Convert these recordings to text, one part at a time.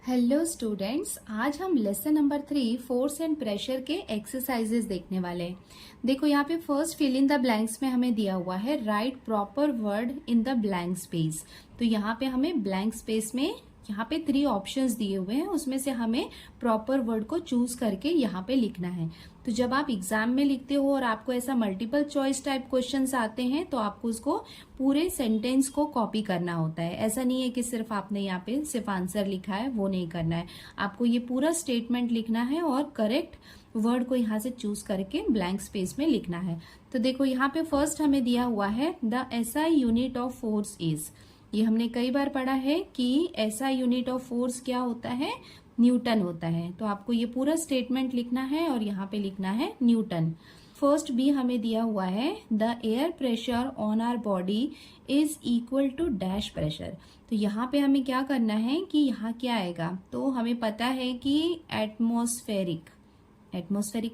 Hello students, आज हम lesson number 3 force and pressure के एक्सरसाइजेस देखने वाले हैं। देखो यहाँ पे first fill in the blanks में हमें दिया हुआ है write proper word in the blank space. तो यहाँ पे हमें ब्लैंक स्पेस में यहाँ पे 3 ऑप्शंस दिए हुए हैं, उसमें से हमें प्रॉपर वर्ड को चूज करके यहाँ पे लिखना है। तो जब आप एग्जाम में लिखते हो और आपको ऐसा मल्टीपल चॉइस टाइप क्वेश्चंस आते हैं तो आपको उसको पूरे सेंटेंस को कॉपी करना होता है। ऐसा नहीं है कि सिर्फ आपने यहाँ पे सिर्फ आंसर लिखा है, वो नहीं करना है। आपको ये पूरा स्टेटमेंट लिखना है और करेक्ट वर्ड को यहाँ से चूज करके ब्लैंक स्पेस में लिखना है। तो देखो यहाँ पे फर्स्ट हमें दिया हुआ है the SI unit of force is. ये हमने कई बार पढ़ा है कि एसआई यूनिट ऑफ फोर्स क्या होता है, न्यूटन होता है। तो आपको ये पूरा स्टेटमेंट लिखना है और यहाँ पे लिखना है न्यूटन। फर्स्ट बी हमें दिया हुआ है the air pressure on our body is equal to dash pressure. तो यहाँ पे हमें क्या करना है कि यहाँ क्या आएगा, तो हमें पता है कि एटमॉस्फेरिक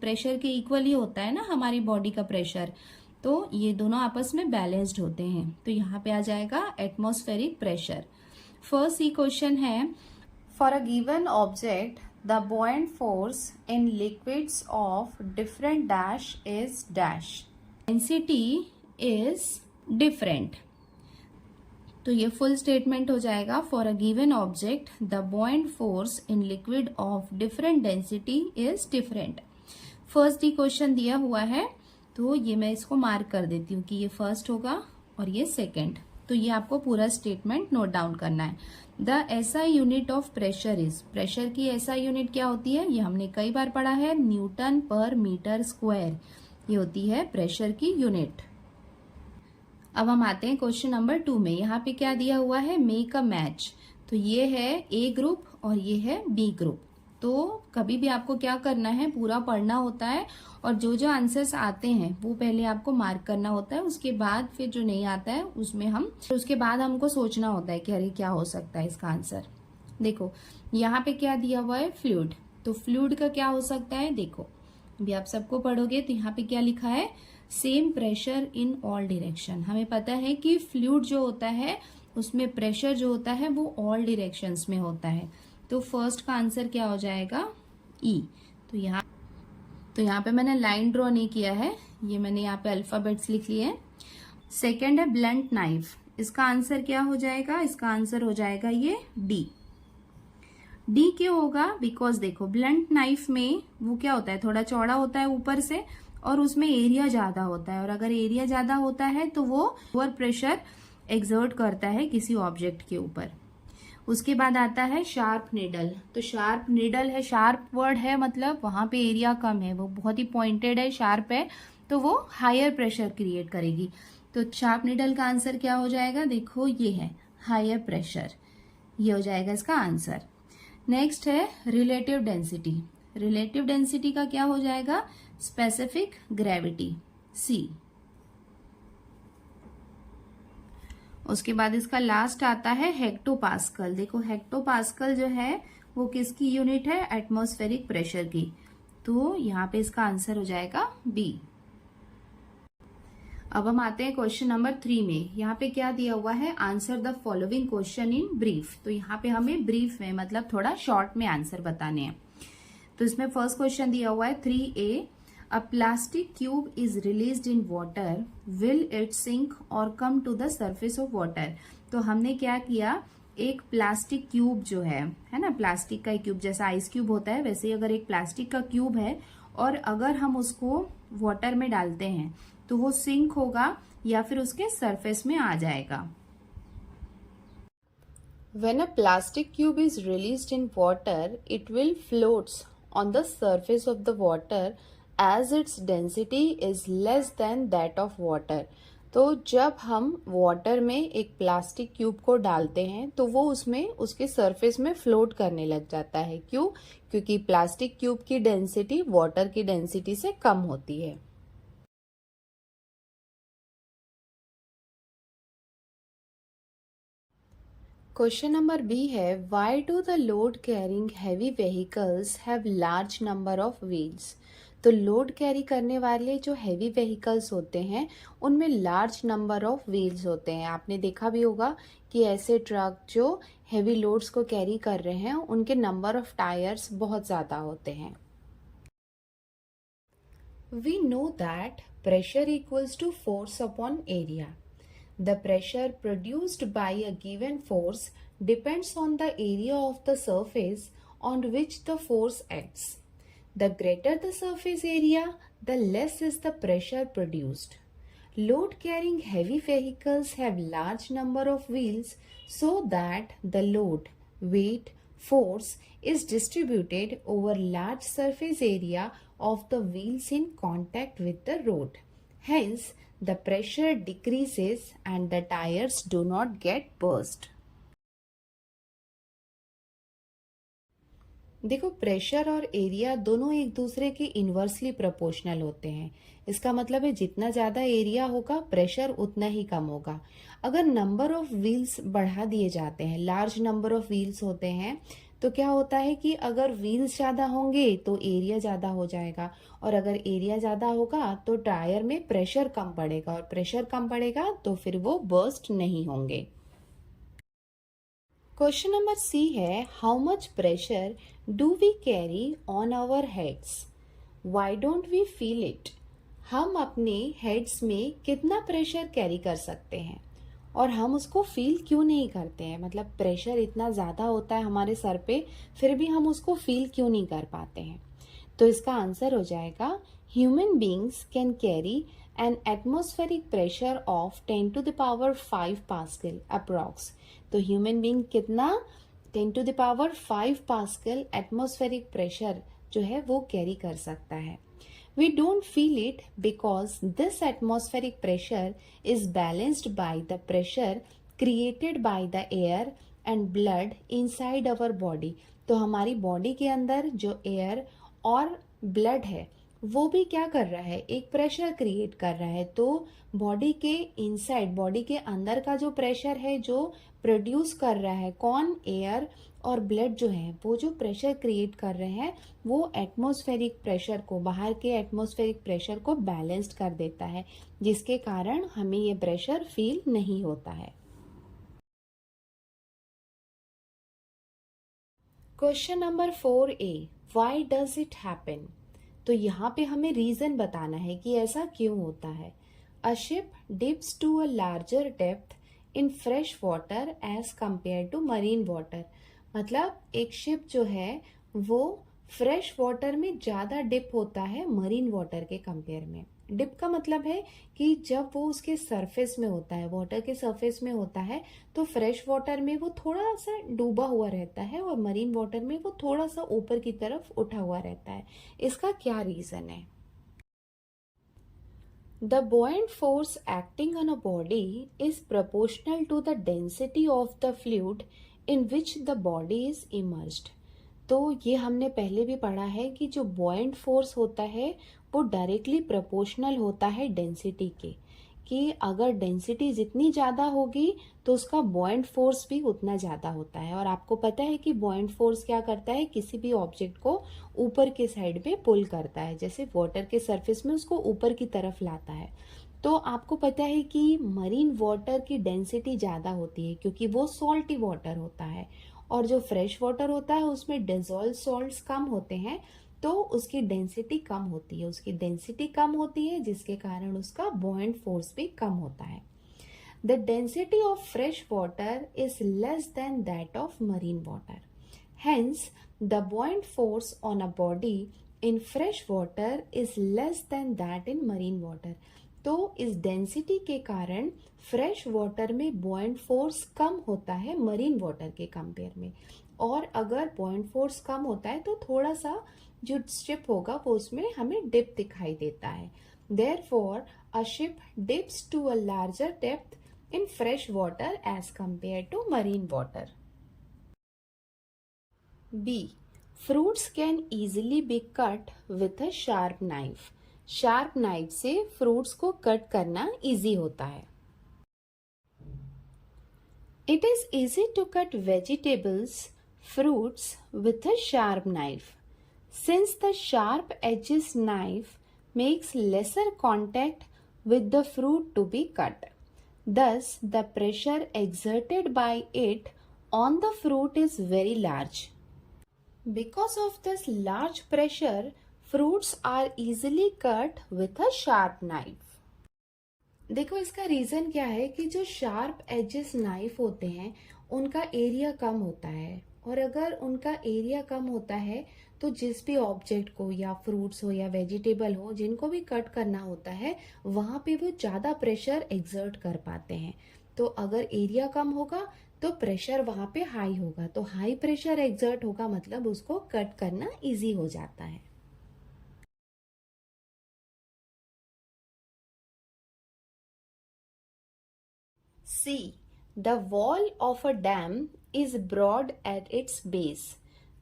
प्रेशर के इक्वल ही होता है ना हमारी बॉडी का प्रेशर। तो ये दोनों आपस में बैलेंस्ड होते हैं। तो यहाँ पे आ जाएगा एटमॉस्फेरिक प्रेशर। फर्स्ट सी क्वेश्चन है for a given object the buoyant force in liquids of different dash is dash. Density is different. तो ये फुल स्टेटमेंट हो जाएगा for a given object the buoyant force in liquid of different density is different. First D question दिया हुआ है तो ये मैं इसको मार्क कर देती हूँ कि ये फर्स्ट होगा और ये सेकंड। तो ये आपको पूरा स्टेटमेंट नोट डाउन करना है। The SI unit of pressure is, pressure की एसआई यूनिट क्या होती है, ये हमने कई बार पढ़ा है, न्यूटन पर मीटर स्क्वायर। ये होती है प्रेशर की यूनिट। अब हम आते हैं क्वेश्चन नंबर 2 में। यहाँ पे क्या दिया हुआ है, मेक अ मैच। तो ये है ए ग्रुप और ये है बी ग्रुप। तो कभी भी आपको क्या करना है, पूरा पढ़ना होता है और जो जो आंसर्स आते हैं वो पहले आपको मार्क करना होता है। उसके बाद फिर जो नहीं आता है उसके बाद हमको सोचना होता है कि अरे क्या हो सकता है इसका आंसर। देखो यहाँ पे क्या दिया हुआ है, फ्लूइड। तो फ्लूइड का क्या हो सकता है, देखो अभी आप सबको पढ़ोगे तो यहाँ पे क्या लिखा है, same pressure in all direction. हमें पता है कि फ्लूइड जो होता है उसमें प्रेशर जो होता है वो ऑल डायरेक्शंस में होता है। तो फर्स्ट का आंसर क्या हो जाएगा, ई। तो यहाँ पे मैंने लाइन ड्रॉ नहीं किया है, ये मैंने यहाँ पे अल्फाबेट्स लिख लिए हैं। सेकंड है ब्लंट नाइफ। इसका आंसर क्या हो जाएगा, इसका आंसर हो जाएगा ये डी। डी क्यों होगा, बिकॉज देखो ब्लंट नाइफ में वो क्या होता है, थोड़ा चौड़ा होता है ऊपर से और उसमें एरिया ज्यादा होता है। और अगर एरिया ज्यादा होता है तो वो ओवर प्रेशर एक्सर्ट करता है किसी ऑब्जेक्ट के ऊपर। उसके बाद आता है शार्प नीडल। तो शार्प नीडल है, शार्प वर्ड है, मतलब वहां पे एरिया कम है, वो बहुत ही पॉइंटेड है, शार्प है, तो वो हायर प्रेशर क्रिएट करेगी। तो शार्प नीडल का आंसर क्या हो जाएगा, देखो ये है हायर प्रेशर, ये हो जाएगा इसका आंसर। नेक्स्ट है रिलेटिव डेंसिटी। रिलेटिव डेंसिटी का क्या हो जाएगा, स्पेसिफिक ग्रेविटी, सी। उसके बाद इसका लास्ट आता है हेक्टोपास्कल। देखो हेक्टोपास्कल जो है वो किसकी यूनिट है, एटमॉस्फेरिक प्रेशर की। तो यहाँ पे इसका आंसर हो जाएगा बी। अब हम आते हैं क्वेश्चन नंबर 3 में। यहाँ पे क्या दिया हुआ है, answer the following question in brief. तो यहाँ पे हमें ब्रीफ में मतलब थोड़ा शॉर्ट में आंसर बताने हैं। तो इसमें फर्स्ट क्वेश्चन दिया हुआ है 3A, A plastic cube is released in water. Will it sink or come to the surface of water? तो हमने क्या किया, एक प्लास्टिक क्यूब जो है ना, प्लास्टिक का क्यूब जैसा आइस क्यूब होता है वैसे ही अगर एक प्लास्टिक का क्यूब है और अगर हम उसको वाटर में डालते हैं तो वो सिंक होगा या फिर उसके सरफेस में आ जाएगा। When a plastic cube is released in water, it will floats on the surface of the water as its density is less than that of water. तो जब हम वाटर में एक प्लास्टिक क्यूब को डालते हैं तो वो उसमें उसके सरफेस में फ्लोट करने लग जाता है। क्यों, क्योंकि प्लास्टिक क्यूब की डेंसिटी वाटर की डेंसिटी से कम होती है। क्वेश्चन नंबर बी है why do the load carrying heavy vehicles have large number of wheels. तो लोड कैरी करने वाले जो हैवी व्हीकल्स होते हैं उनमें लार्ज नंबर ऑफ व्हील्स होते हैं। आपने देखा भी होगा कि ऐसे ट्रक जो हैवी लोड्स को कैरी कर रहे हैं उनके नंबर ऑफ टायर्स बहुत ज़्यादा होते हैं। We know that pressure equals to force upon area. The pressure produced by a given force depends on the area of the surface on which the force acts. The greater the surface area, the less is the pressure produced. Load carrying heavy vehicles have large number of wheels so that the load, weight, force is distributed over large surface area of the wheels in contact with the road. Hence, the pressure decreases and the tires do not get burst. देखो, pressure और area दोनों एक दूसरे के inversely proportional होते हैं। इसका मतलब है जितना ज्यादा एरिया होगा प्रेशर उतना ही कम होगा। अगर नंबर ऑफ व्हील्स बढ़ा दिए जाते हैं, लार्ज नंबर ऑफ व्हील्स होते हैं, तो क्या होता है कि अगर व्हील्स ज्यादा होंगे तो एरिया ज्यादा हो जाएगा, और अगर एरिया ज्यादा होगा तो टायर में प्रेशर कम पड़ेगा, और प्रेशर कम पड़ेगा तो फिर वो बर्स्ट नहीं होंगे। क्वेश्चन नंबर सी है, how much pressure do we carry on our heads? Why don't we feel it? हम अपने हेड्स में कितना प्रेशर कैरी कर सकते हैं और हम उसको फील क्यों नहीं करते हैं? मतलब प्रेशर इतना ज्यादा होता है हमारे सर पे, फिर भी हम उसको फील क्यों नहीं कर पाते हैं? तो इसका आंसर हो जाएगा, human beings can carry N atmospheric pressure of 10 to the power 5 pascal approx. तो ह्यूमन बींग कितना 10 to the power 5 pascal atmospheric pressure जो है वो कैरी कर सकता है। We don't feel it because this atmospheric pressure is balanced by the pressure created by the air and blood inside our body। तो हमारी body के अंदर जो एयर और ब्लड है वो भी क्या कर रहा है, एक प्रेशर क्रिएट कर रहा है। तो बॉडी के इनसाइड, बॉडी के अंदर का जो प्रेशर है जो प्रोड्यूस कर रहा है कौन, एयर और ब्लड जो है वो जो प्रेशर क्रिएट कर रहे हैं वो एटमॉस्फेरिक प्रेशर को, बाहर के एटमॉस्फेरिक प्रेशर को बैलेंस्ड कर देता है, जिसके कारण हमें ये प्रेशर फील नहीं होता है। Question number 4A, why does it happen? तो यहाँ पे हमें रीजन बताना है कि ऐसा क्यों होता है। A ship dips to a larger depth in fresh water as compare to marine water. मतलब एक शिप जो है वो फ्रेश वाटर में ज्यादा डिप होता है मरीन वाटर के कंपेयर में। डिप का मतलब है कि जब वो उसके सरफेस में होता है, वाटर के सरफेस में होता है, तो फ्रेश वाटर में वो थोड़ा सा डूबा हुआ रहता है और मरीन वाटर में वो थोड़ा सा ऊपर की तरफ उठा हुआ रहता है। इसका क्या रीजन है? The buoyant force acting on a body is proportional to the density of the fluid in which the body is immersed। तो ये हमने पहले भी पढ़ा है कि जो buoyant force होता है वो डायरेक्टली प्रोपोर्शनल होता है डेंसिटी के, कि अगर डेंसिटी जितनी ज्यादा होगी तो उसका buoyant फोर्स भी उतना ज्यादा होता है। और आपको पता है कि buoyant फोर्स क्या करता है, किसी भी ऑब्जेक्ट को ऊपर के साइड में पुल करता है, जैसे वाटर के सरफेस में उसको ऊपर की तरफ लाता है। तो आपको पता है कि मरीन वाटर की डेंसिटी ज्यादा होती है क्योंकि वो सॉल्टी वाटर होता है, और जो फ्रेश वाटर होता है उसमें डिजोल्व सॉल्ट्स कम होते हैं, तो उसकी डेंसिटी कम होती है। उसकी डेंसिटी कम होती है जिसके कारण उसका buoyant फोर्स भी कम होता है। The density of fresh water is less than that of marine water. Hence, the buoyant force on a body in fresh water is less than that in marine water. तो इस density के कारण fresh water में buoyant force कम होता है marine water के compare में, और अगर buoyant फोर्स कम होता है तो थोड़ा सा जो शिप होगा वो उसमें हमें डिप दिखाई देता है। Therefore, a ship dips to a larger depth in fresh water as compared to marine water. B. Fruits can easily be cut with a sharp knife. Sharp knife से फ्रूट्स को cut करना easy होता है। It is easy to cut vegetables, fruits with a sharp knife. Since the sharp edges knife makes lesser contact with the fruit to be cut, thus the pressure exerted by it on the fruit is very large. Because of this large pressure, fruits are easily cut with a sharp knife. देखो इसका reason क्या है कि जो sharp edges knife होते हैं उनका area कम होता है, और अगर उनका एरिया कम होता है तो जिस भी ऑब्जेक्ट को, या फ्रूट्स हो या वेजिटेबल हो, जिनको भी कट करना होता है वहां पे वो ज्यादा प्रेशर एक्सर्ट कर पाते हैं। तो अगर एरिया कम होगा तो प्रेशर वहां पे हाई होगा, तो हाई प्रेशर एक्सर्ट होगा मतलब उसको कट करना इजी हो जाता है। C. The wall of a dam is broad at its base.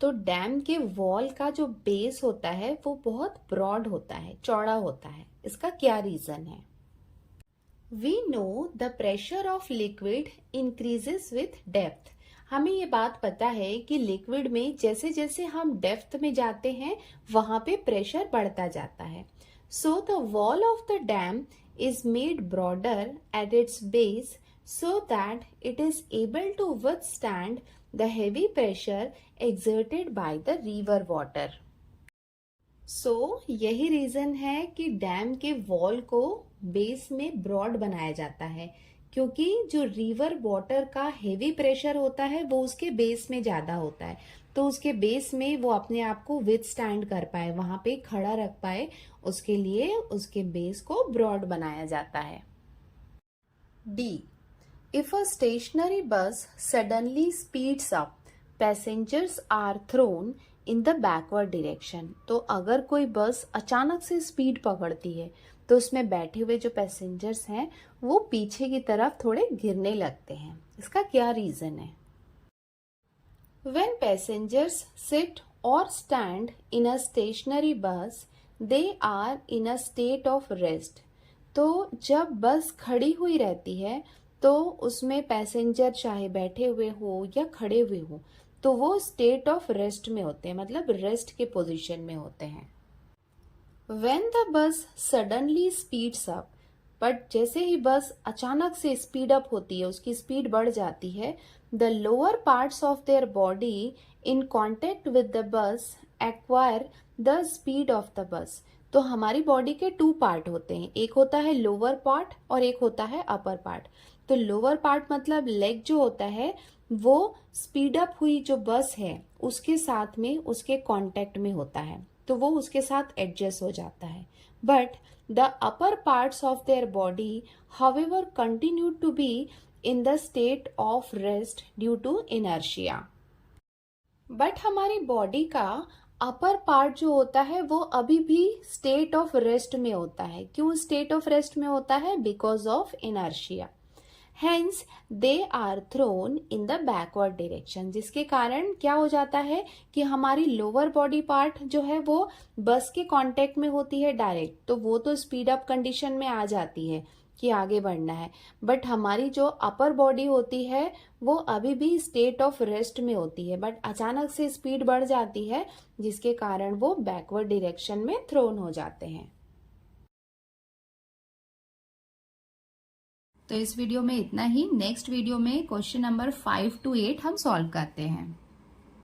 तो डैम के वॉल का जो बेस होता है वो बहुत ब्रॉड होता है, चौड़ा होता है। इसका क्या रीजन है? We know the pressure of liquid increases with depth. हमें ये बात पता है कि लिक्विड में जैसे जैसे हम डेप्थ में जाते हैं वहां पे प्रेशर बढ़ता जाता है। So the wall of the dam is made broader at its base so that it is able to withstand the heavy pressure exerted by the river water. So यही रीजन है कि डैम के wall को base में broad बनाया जाता है, क्योंकि जो रिवर वाटर का हेवी प्रेशर होता है वो उसके बेस में ज्यादा होता है, तो उसके बेस में वो अपने आप को विथ स्टैंड कर पाए, वहां पे खड़ा रख पाए, उसके लिए उसके बेस को ब्रॉड बनाया जाता है। D. If a stationary bus suddenly speeds up, passengers are thrown in the backward direction. तो अगर कोई बस अचानक से स्पीड पकड़ती है तो उसमें बैठे हुए जो पैसेंजर्स हैं वो पीछे की तरफ थोड़े गिरने लगते हैं। इसका क्या रीजन है? When passengers sit or stand in a stationary bus, they are in a state of rest. तो जब बस खड़ी हुई रहती है तो उसमें पैसेंजर चाहे बैठे हुए हो या खड़े हुए हो तो वो स्टेट ऑफ रेस्ट में होते हैं, मतलब रेस्ट के पोजीशन में होते हैं। When the bus suddenly speeds up, but जैसे ही बस अचानक से स्पीड अप होती है, उसकी स्पीड बढ़ जाती है, the lower parts of their body in contact with the bus acquire the speed of the bus. तो हमारी बॉडी के टू पार्ट होते हैं, एक होता है लोअर पार्ट और एक होता है अपर पार्ट। तो लोअर पार्ट मतलब लेग जो होता है वो स्पीड अप हुई जो बस है उसके साथ में, उसके कांटेक्ट में होता है, तो वो उसके साथ एडजस्ट हो जाता है। But the upper parts of their body however continue to be in the state of rest due to inertia. But हमारी बॉडी का अपर पार्ट जो होता है वो अभी भी स्टेट ऑफ रेस्ट में होता है। क्यों स्टेट ऑफ रेस्ट में होता है? Because of inertia. Hence they are thrown in the backward direction, जिसके कारण क्या हो जाता है कि हमारी लोअर बॉडी पार्ट जो है वो बस के कांटेक्ट में होती है डायरेक्ट, तो वो तो स्पीड अप कंडीशन में आ जाती है कि आगे बढ़ना है। बट हमारी जो अपर बॉडी होती है वो अभी भी स्टेट ऑफ रेस्ट में होती है, बट अचानक से स्पीड बढ़ जाती है जिसके कारण वो बैकवर्ड डायरेक्शन में थ्रोन हो जाते हैं। तो इस वीडियो में इतना ही। नेक्स्ट वीडियो में क्वेश्चन नंबर 5 to 8 हम सॉल्व करते हैं।